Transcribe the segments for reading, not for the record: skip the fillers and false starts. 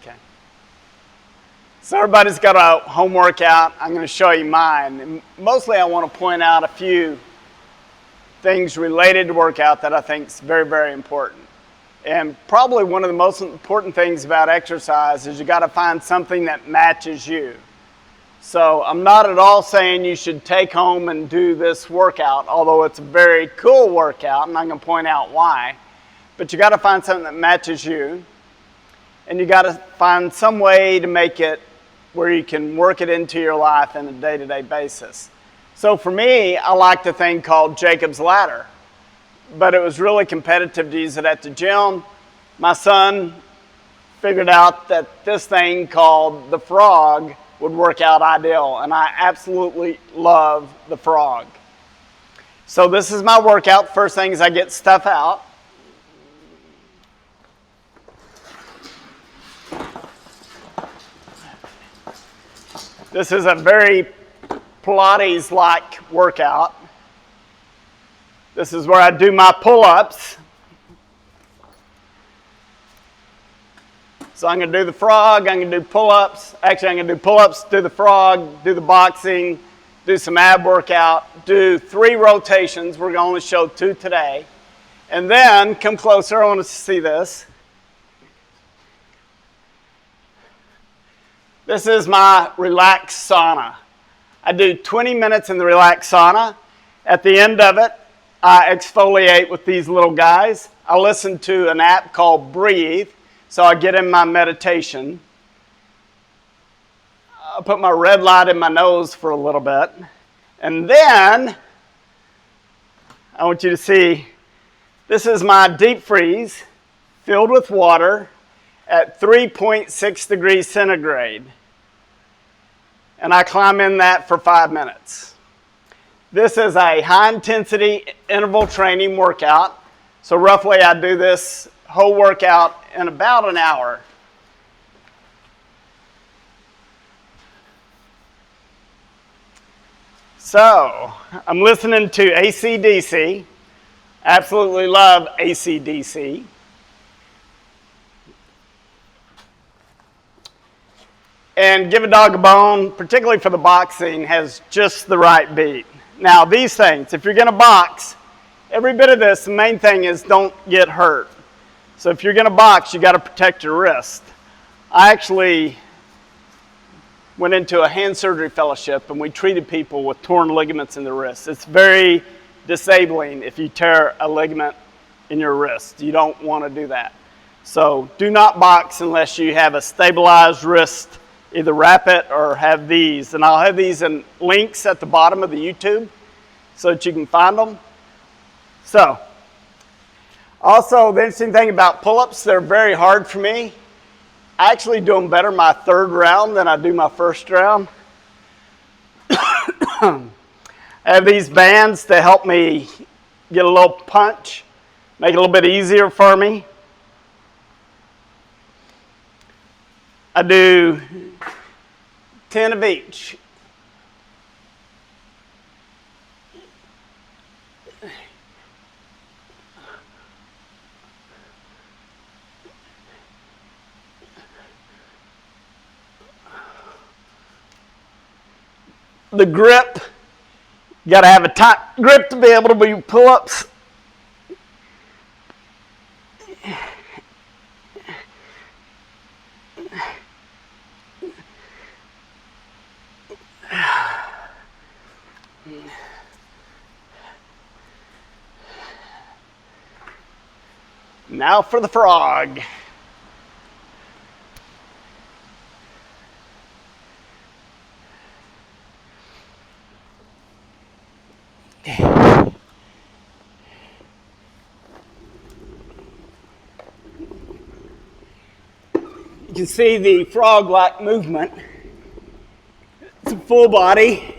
Okay. So everybody's got a home workout. I'm going to show you mine. And mostly I want to point out a few things related to workout that I think is very, very important. And probably one of the most important things about exercise is you got to find something that matches you. So I'm not at all saying you should take home and do this workout, although it's a very cool workout, and I'm going to point out why. But you got to find something that matches you, and you got to find some way to make it where you can work it into your life on a day-to-day basis. So for me, I liked a thing called Jacob's Ladder, but it was really competitive to use it at the gym. My son figured out that this thing called the Frog would work out ideal, and I absolutely love the Frog. So this is my workout. First thing is I get stuff out. This is a very Pilates-like workout. This is where I do my pull-ups. So I'm going to do the Frog, I'm going to do pull-ups. Actually, I'm going to do pull-ups, do the Frog, do the boxing, do some ab workout, do 3 rotations. We're going to only show 2 today. And then, come closer, I want us to see this. This is my relaxed sauna. I do 20 minutes in the relaxed sauna. At the end of it, I exfoliate with these little guys. I listen to an app called Breathe, so I get in my meditation. I'll put my red light in my nose for a little bit. And then, I want you to see, this is my deep freeze filled with water at 3.6 degrees centigrade. And I climb in that for 5 minutes. This is a high-intensity interval training workout. So roughly I do this whole workout in about an hour. So I'm listening to AC/DC. Absolutely love AC/DC. And Give a Dog a Bone, particularly for the boxing, has just the right beat. Now these things, if you're going to box, every bit of this, the main thing is don't get hurt. So if you're going to box, you got to protect your wrist. I actually went into a hand surgery fellowship and we treated people with torn ligaments in the wrist. It's very disabling if you tear a ligament in your wrist. You don't want to do that. So do not box unless you have a stabilized wrist. Either wrap it or have these. And I'll have these in links at the bottom of the YouTube so that you can find them. So, also the interesting thing about pull-ups, they're very hard for me. I actually do them better my 3rd round than I do my 1st round. I have these bands to help me get a little punch, make it a little bit easier for me. I do 10 of each. The grip, you got to have a tight grip to be able to do pull-ups. Now for the Frog. You can see the frog-like movement. It's a full body.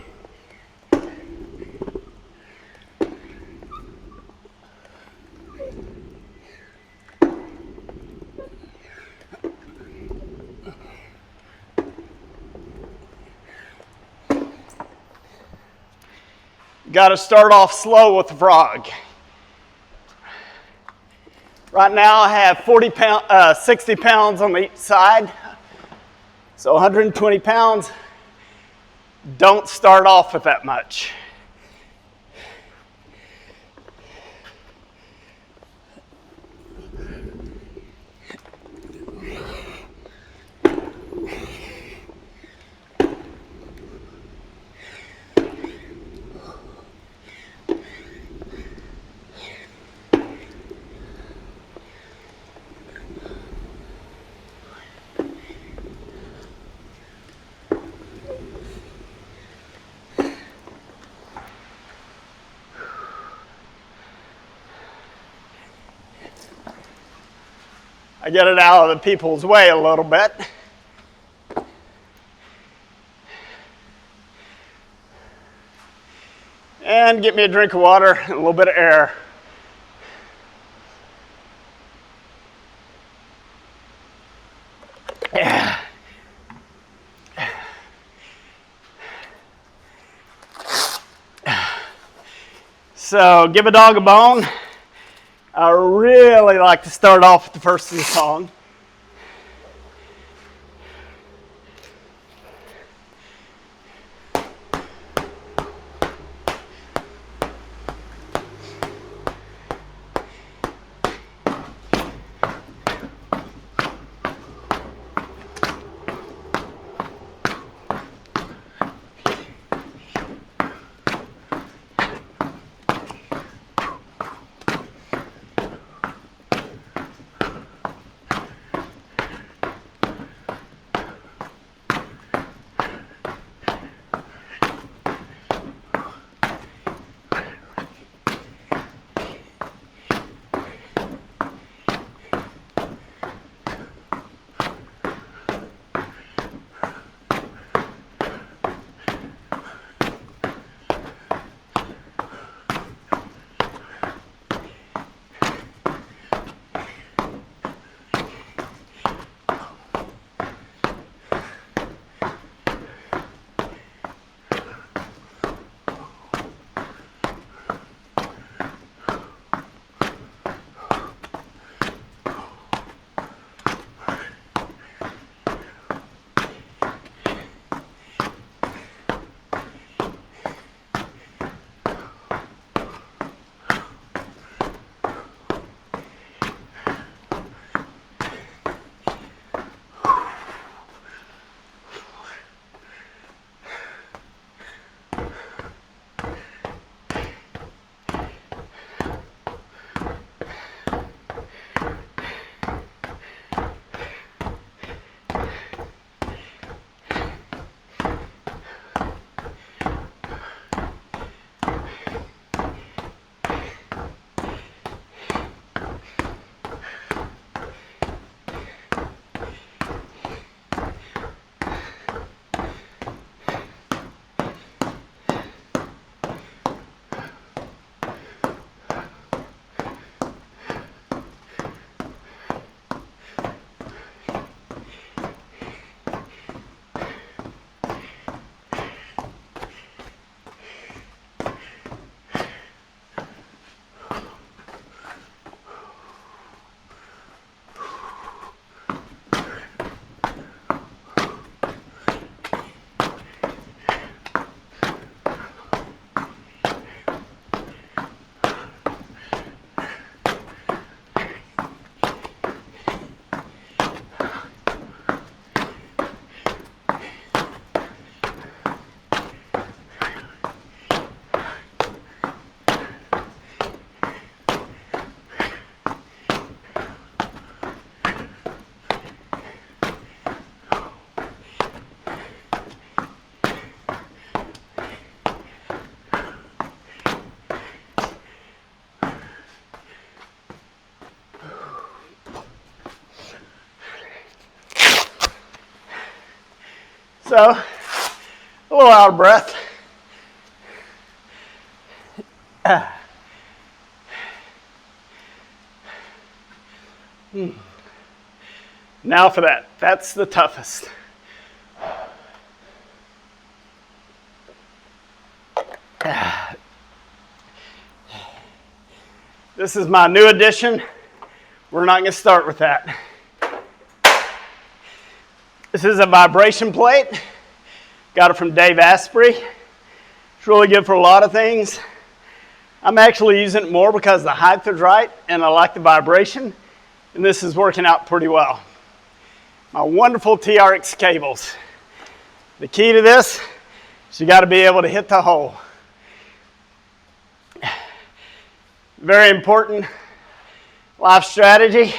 Got to start off slow with the Frog. Right now I have 60 pounds on each side. So 120 pounds, don't start off with that much. I get it out of the people's way a little bit. And get me a drink of water and a little bit of air. Yeah. So give a dog a bone. I really like to start off with the first of the song. So, a little out of breath. Now for that. That's the toughest. This is my new addition. We're not going to start with that. This is a vibration plate. Got it from Dave Asprey. It's really good for a lot of things. I'm actually using it more because the height is right and I like the vibration, and this is working out pretty well. My wonderful TRX cables. The key to this is you got to be able to hit the hole. Very important life strategy.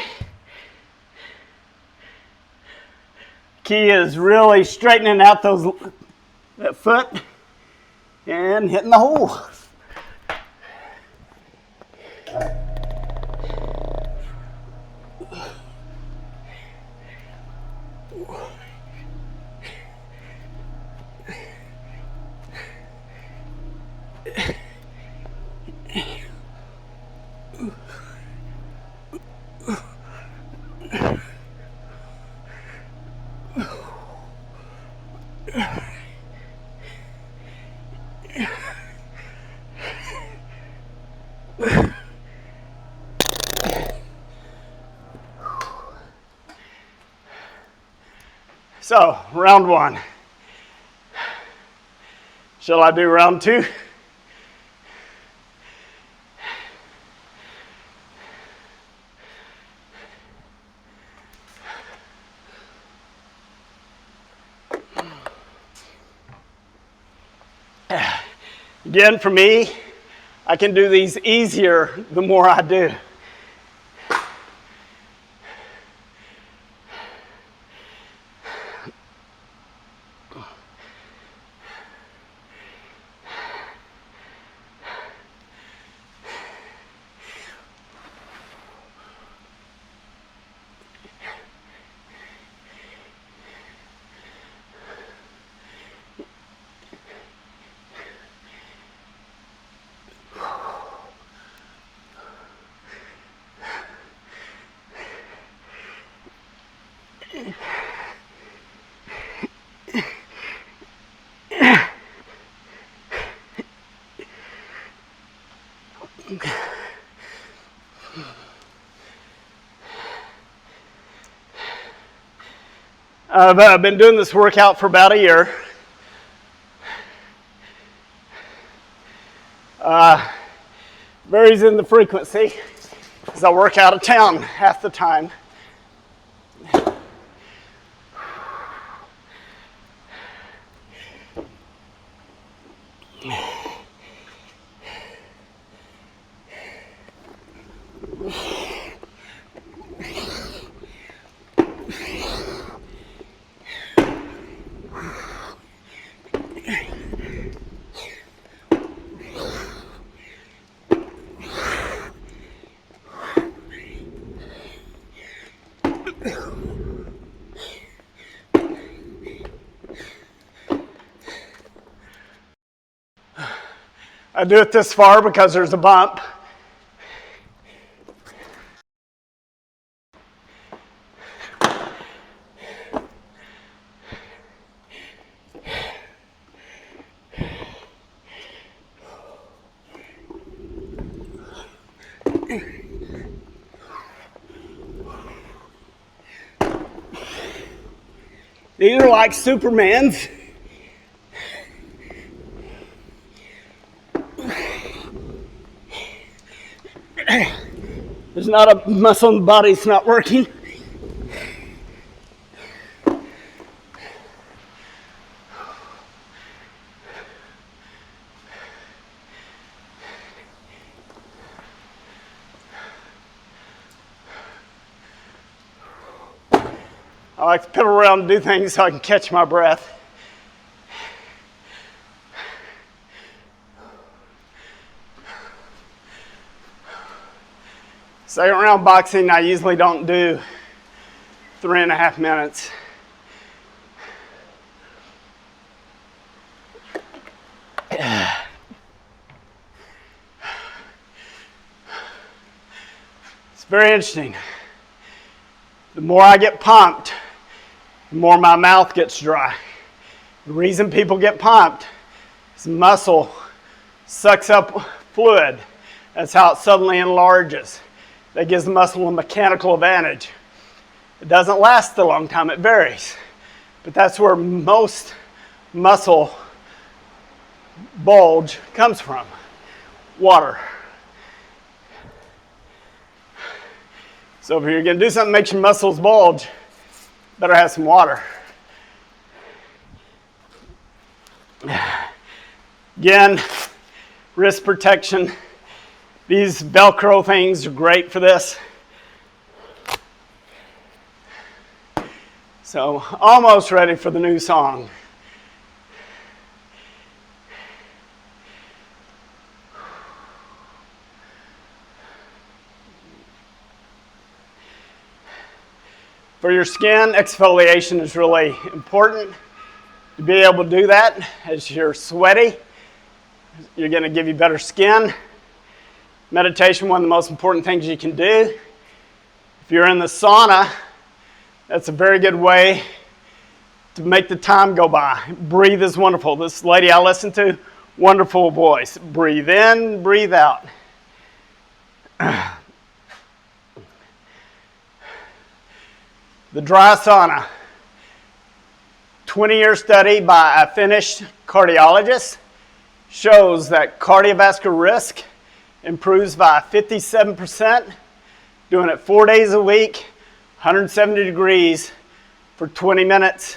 Key is really straightening out that foot and hitting the hole. So, round one. Shall I do round two? Again, for me, I can do these easier the more I do. I've been doing this workout for about a year. Varies in the frequency because I work out of town half the time. I do it this far because there's a bump. These are like Supermans. There's not a muscle in the body that's not working. I like to pedal around and do things so I can catch my breath. Second round boxing, I usually don't do 3.5 minutes. It's very interesting. The more I get pumped, the more my mouth gets dry. The reason people get pumped is muscle sucks up fluid. That's how it suddenly enlarges. That gives the muscle a mechanical advantage. It doesn't last a long time, it varies. but that's where most muscle bulge comes from, water. So if you're going to do something that makes your muscles bulge, better have some water. Again, wrist protection. These Velcro things are great for this. So, almost ready for the new song. For your skin, exfoliation is really important. To be able to do that as you're sweaty, you're going to give you better skin. Meditation, one of the most important things you can do. If you're in the sauna, that's a very good way to make the time go by. Breathe is wonderful. This lady I listen to, wonderful voice. Breathe in, breathe out. The dry sauna. 20-year study by a Finnish cardiologist shows that cardiovascular risk improves by 57%, doing it 4 days a week, 170 degrees for 20 minutes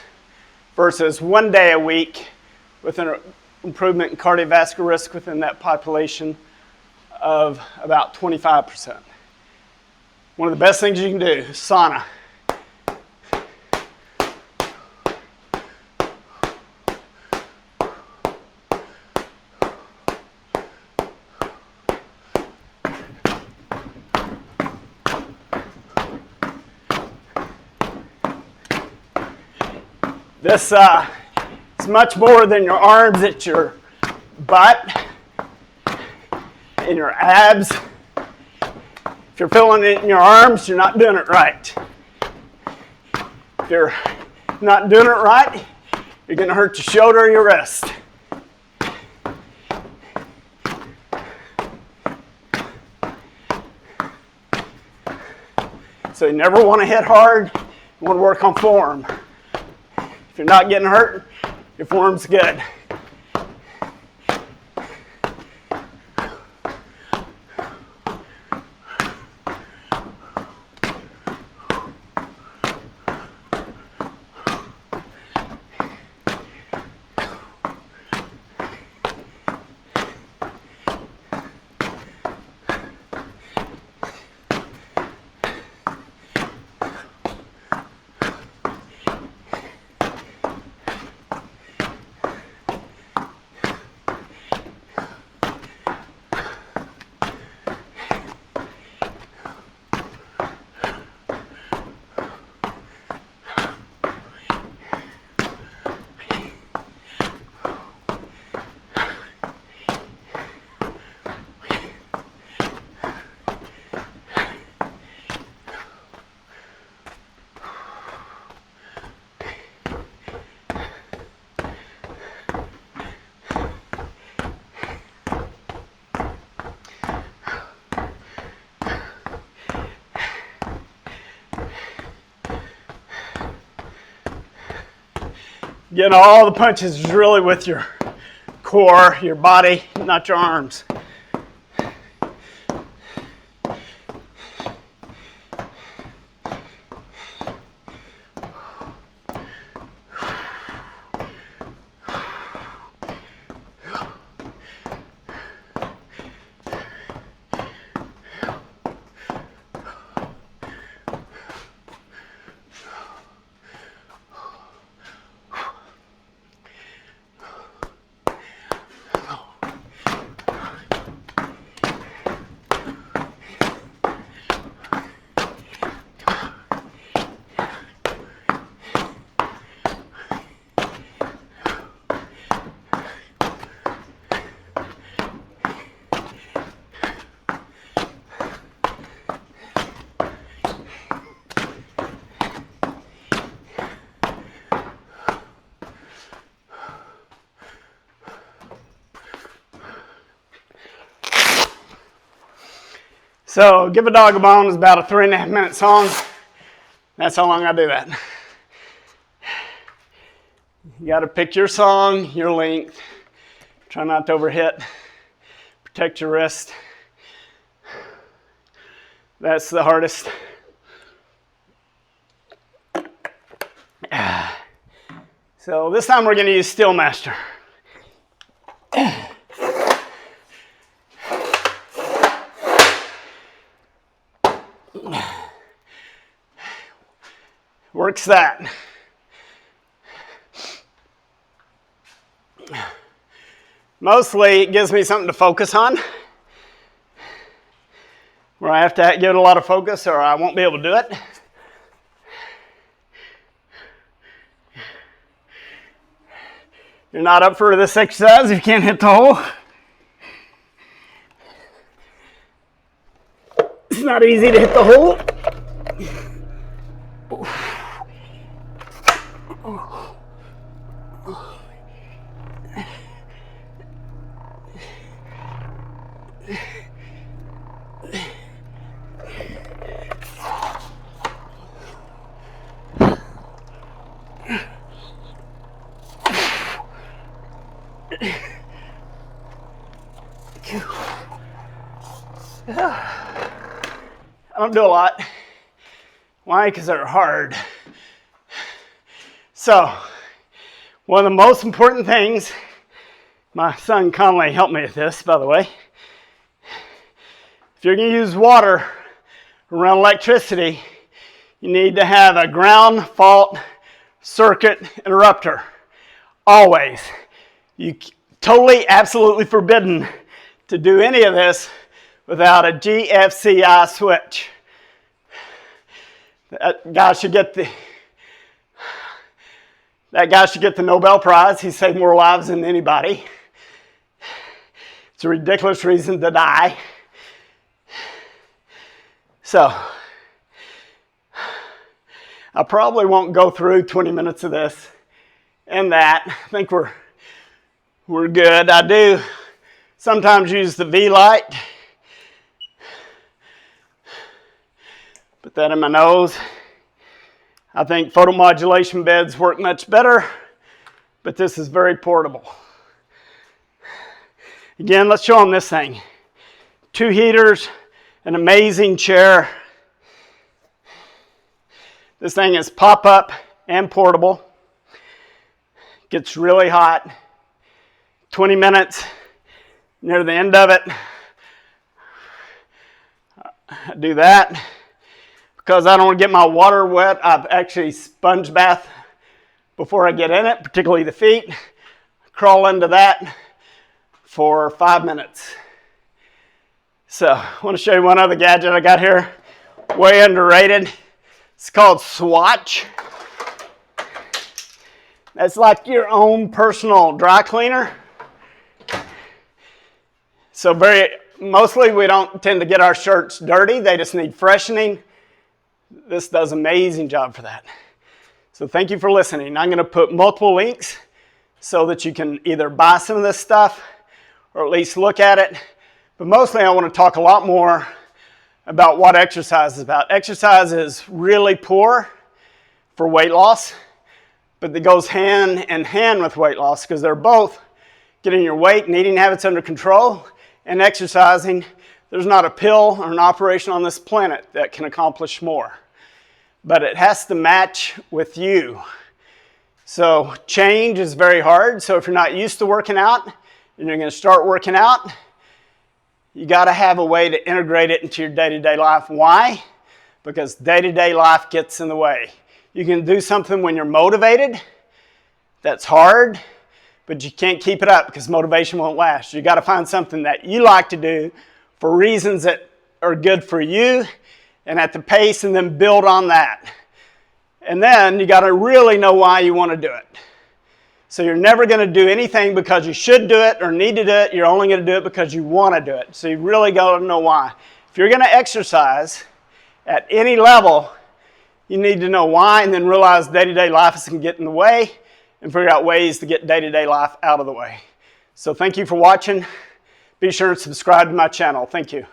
versus 1 day a week with an improvement in cardiovascular risk within that population of about 25%. One of the best things you can do, sauna. This is much more than your arms, it's your butt and your abs. If you're feeling it in your arms, you're not doing it right. If you're not doing it right, you're going to hurt your shoulder or your wrist. So you never want to hit hard, you want to work on form. If you're not getting hurt, your form's good. Getting all the punches is really with your core, your body, not your arms. So Give a Dog a Bone is about a 3.5 minute song. That's how long I do that. You got to pick your song, your length. Try not to overhit. Protect your wrist. That's the hardest. So this time we're going to use Steelmaster. Works that. Mostly it gives me something to focus on, where I have to give it a lot of focus or I won't be able to do it. You're not up for this exercise if you can't hit the hole. It's not easy to hit the hole. I don't do a lot. Why? Because they're hard. So, one of the most important things, my son Conley helped me with this, by the way. If you're going to use water around electricity, you need to have a ground fault circuit interrupter. Always. You totally, absolutely forbidden to do any of this without a GFCI switch. That guy should get the Nobel Prize. He saved more lives than anybody. It's a ridiculous reason to die. So, I probably won't go through 20 minutes of this and that. I think we're good. I do sometimes use the V-light. Put that in my nose. I think photomodulation beds work much better, but this is very portable. Again, let's show them this thing. 2 heaters, an amazing chair. This thing is pop-up and portable. Gets really hot. 20 minutes, near the end of it. I do that. Because I don't want to get my water wet, I've actually sponge bath before I get in it, particularly the feet. Crawl into that for 5 minutes. So I want to show you one other gadget I got here, way underrated. It's called Swatch. That's like your own personal dry cleaner. So mostly we don't tend to get our shirts dirty, they just need freshening. This does an amazing job for that. So thank you for listening. I'm going to put multiple links so that you can either buy some of this stuff or at least look at it. But mostly I want to talk a lot more about what exercise is about. Exercise is really poor for weight loss, but it goes hand in hand with weight loss because they're both getting your weight and eating habits under control and exercising. There's not a pill or an operation on this planet that can accomplish more. But it has to match with you. So change is very hard. So if you're not used to working out and you're going to start working out, you got to have a way to integrate it into your day-to-day life. Why? Because day-to-day life gets in the way. You can do something when you're motivated. That's hard, but you can't keep it up because motivation won't last. You got to find something that you like to do for reasons that are good for you and at the pace, and then build on that. And then you got to really know why you want to do it. So you're never going to do anything because you should do it or need to do it. You're only going to do it because you want to do it. So you really got to know why. If you're going to exercise at any level, you need to know why and then realize day-to-day life is going to get in the way and figure out ways to get day-to-day life out of the way. So thank you for watching. Be sure to subscribe to my channel. Thank you.